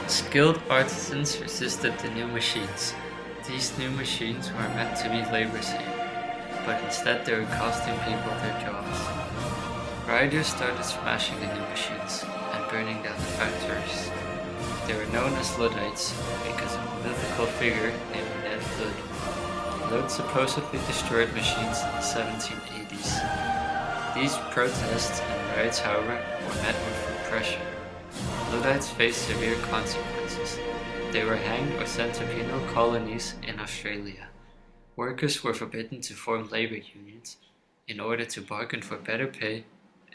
Skilled artisans resisted the new machines. These new machines were meant to be labor-saving, but instead they were costing people their jobs. Rioters started smashing the new machines and burning down the factories. They were known as Luddites because of a mythical figure named Ned Ludd. Ludd supposedly destroyed machines in the 1780s. These protests and riots, however, were met with repression. Luddites faced severe consequences. They were hanged or sent to penal colonies in Australia. Workers were forbidden to form labor unions in order to bargain for better pay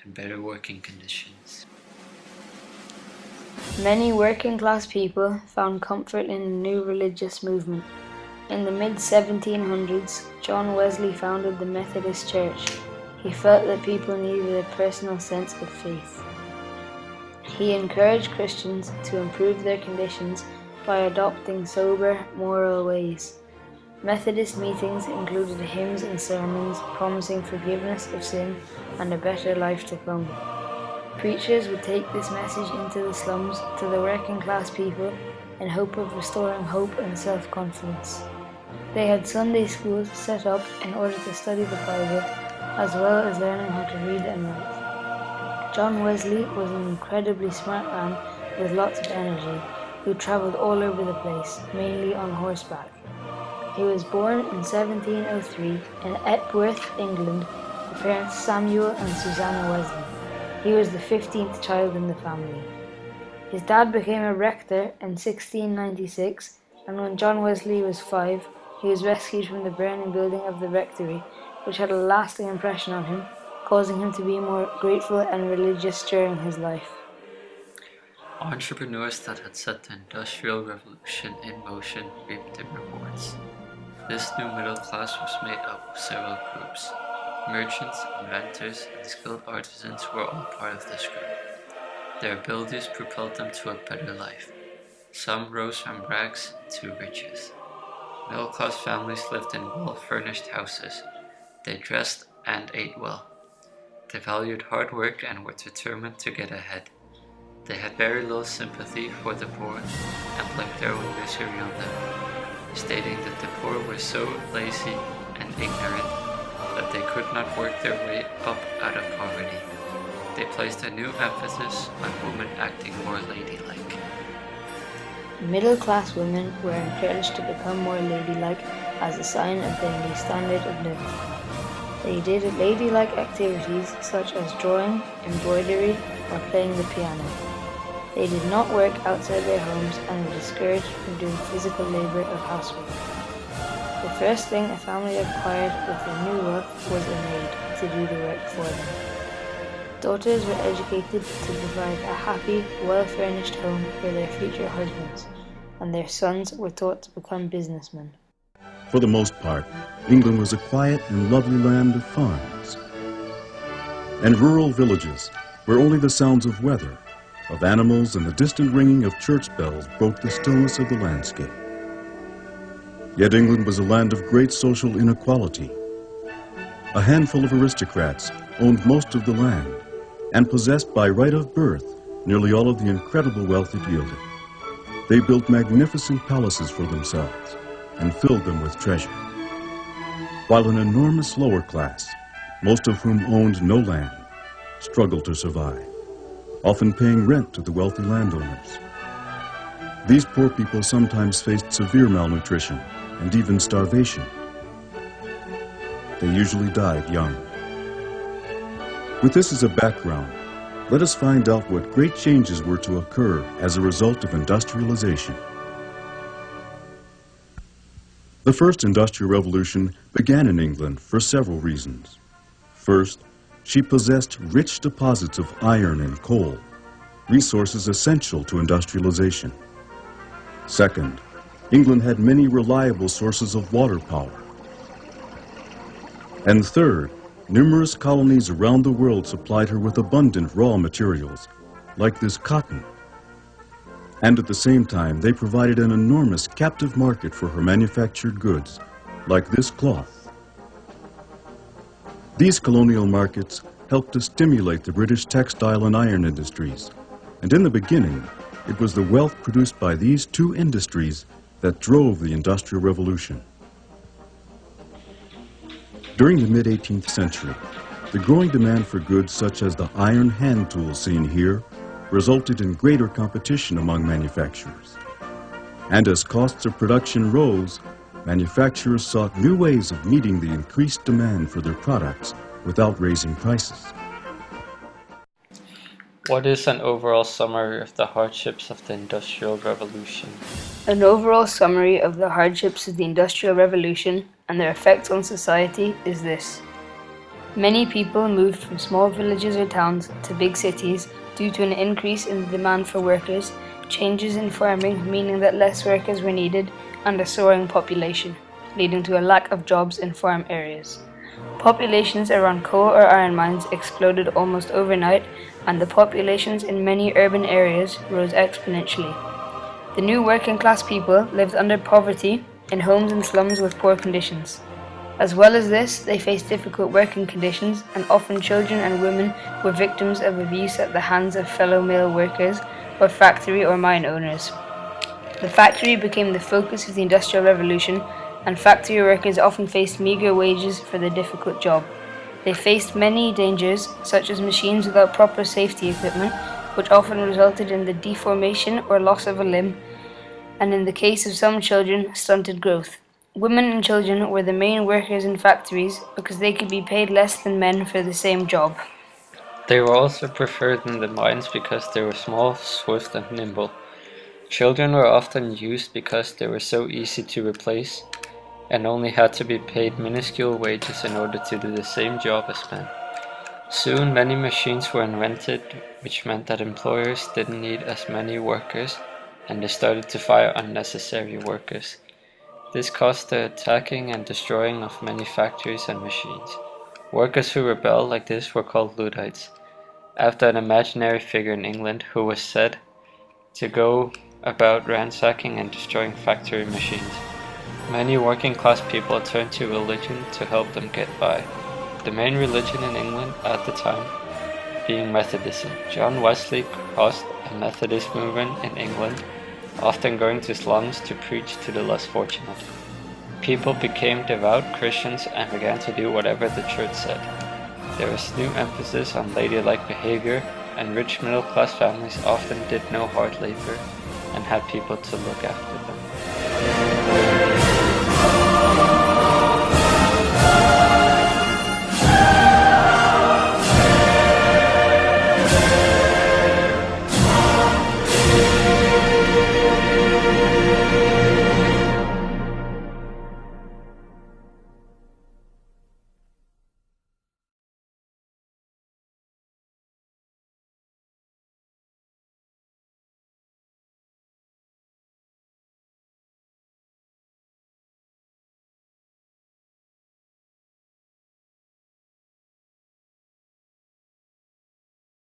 and better working conditions. Many working-class people found comfort in a new religious movement. In the mid-1700s, John Wesley founded the Methodist Church. He felt that people needed a personal sense of faith. He encouraged Christians to improve their conditions by adopting sober, moral ways. Methodist meetings included hymns and sermons promising forgiveness of sin and a better life to come. Preachers would take this message into the slums to the working class people in hope of restoring hope and self-confidence. They had Sunday schools set up in order to study the Bible, as well as learning how to read and write. John Wesley was an incredibly smart man with lots of energy, who travelled all over the place, mainly on horseback. He was born in 1703 in Epworth, England, to parents Samuel and Susanna Wesley. He was the 15th child in the family. His dad became a rector in 1696, and when John Wesley was 5, he was rescued from the burning building of the rectory, which had a lasting impression on him, causing him to be more grateful and religious during his life. Entrepreneurs that had set the Industrial Revolution in motion reaped the rewards. This new middle class was made up of several groups. Merchants, inventors, and skilled artisans were all part of this group. Their abilities propelled them to a better life. Some rose from rags to riches. Middle-class families lived in well-furnished houses. They dressed and ate well. They valued hard work and were determined to get ahead. They had very little sympathy for the poor and blamed their own misery on them, stating that the poor were so lazy and ignorant that they could not work their way up out of poverty. They placed a new emphasis on women acting more ladylike. Middle-class women were encouraged to become more ladylike as a sign of their new standard of living. They did ladylike activities such as drawing, embroidery, or playing the piano. They did not work outside their homes and were discouraged from doing physical labor of housework. The first thing a family acquired with their new wealth was a maid to do the work for them. Daughters were educated to provide a happy, well-furnished home for their future husbands, and their sons were taught to become businessmen. For the most part, England was a quiet and lovely land of farms and rural villages where only the sounds of weather, of animals, and the distant ringing of church bells broke the stillness of the landscape. Yet England was a land of great social inequality. A handful of aristocrats owned most of the land and possessed by right of birth nearly all of the incredible wealth it yielded. They built magnificent palaces for themselves and filled them with treasure, while an enormous lower class, most of whom owned no land, struggled to survive, often paying rent to the wealthy landowners. These poor people sometimes faced severe malnutrition and even starvation. They usually died young. With this as a background, let us find out what great changes were to occur as a result of industrialization. The first Industrial Revolution began in England for several reasons. First, she possessed rich deposits of iron and coal, resources essential to industrialization. Second, England had many reliable sources of water power. And third, numerous colonies around the world supplied her with abundant raw materials, like this cotton. And at the same time, they provided an enormous captive market for her manufactured goods, like this cloth. These colonial markets helped to stimulate the British textile and iron industries, and in the beginning, it was the wealth produced by these two industries that drove the Industrial Revolution. During the mid-18th century, the growing demand for goods such as the iron hand tools seen here resulted in greater competition among manufacturers. And as costs of production rose, manufacturers sought new ways of meeting the increased demand for their products without raising prices. What is an overall summary of the hardships of the Industrial Revolution? An overall summary of the hardships of the Industrial Revolution and their effects on society is this. Many people moved from small villages or towns to big cities due to an increase in the demand for workers, changes in farming meaning that less workers were needed, and a soaring population, leading to a lack of jobs in farm areas. Populations around coal or iron mines exploded almost overnight, and the populations in many urban areas rose exponentially. The new working class people lived under poverty in homes and slums with poor conditions. As well as this, they faced difficult working conditions, and often children and women were victims of abuse at the hands of fellow male workers or factory or mine owners. The factory became the focus of the Industrial Revolution, and factory workers often faced meager wages for their difficult job. They faced many dangers, such as machines without proper safety equipment, which often resulted in the deformation or loss of a limb, and in the case of some children, stunted growth. Women and children were the main workers in factories because they could be paid less than men for the same job. They were also preferred in the mines because they were small, swift, and nimble. Children were often used because they were so easy to replace and only had to be paid minuscule wages in order to do the same job as men. Soon many machines were invented, which meant that employers didn't need as many workers, and they started to fire unnecessary workers. This caused the attacking and destroying of many factories and machines. Workers who rebelled like this were called Luddites, after an imaginary figure in England who was said to go about ransacking and destroying factory machines. Many working class people turned to religion to help them get by. The main religion in England at the time being Methodism. John Wesley caused a Methodist movement in England, often going to slums to preach to the less fortunate. People became devout Christians and began to do whatever the church said. There was new emphasis on ladylike behavior, and rich middle-class families often did no hard labor and had people to look after them.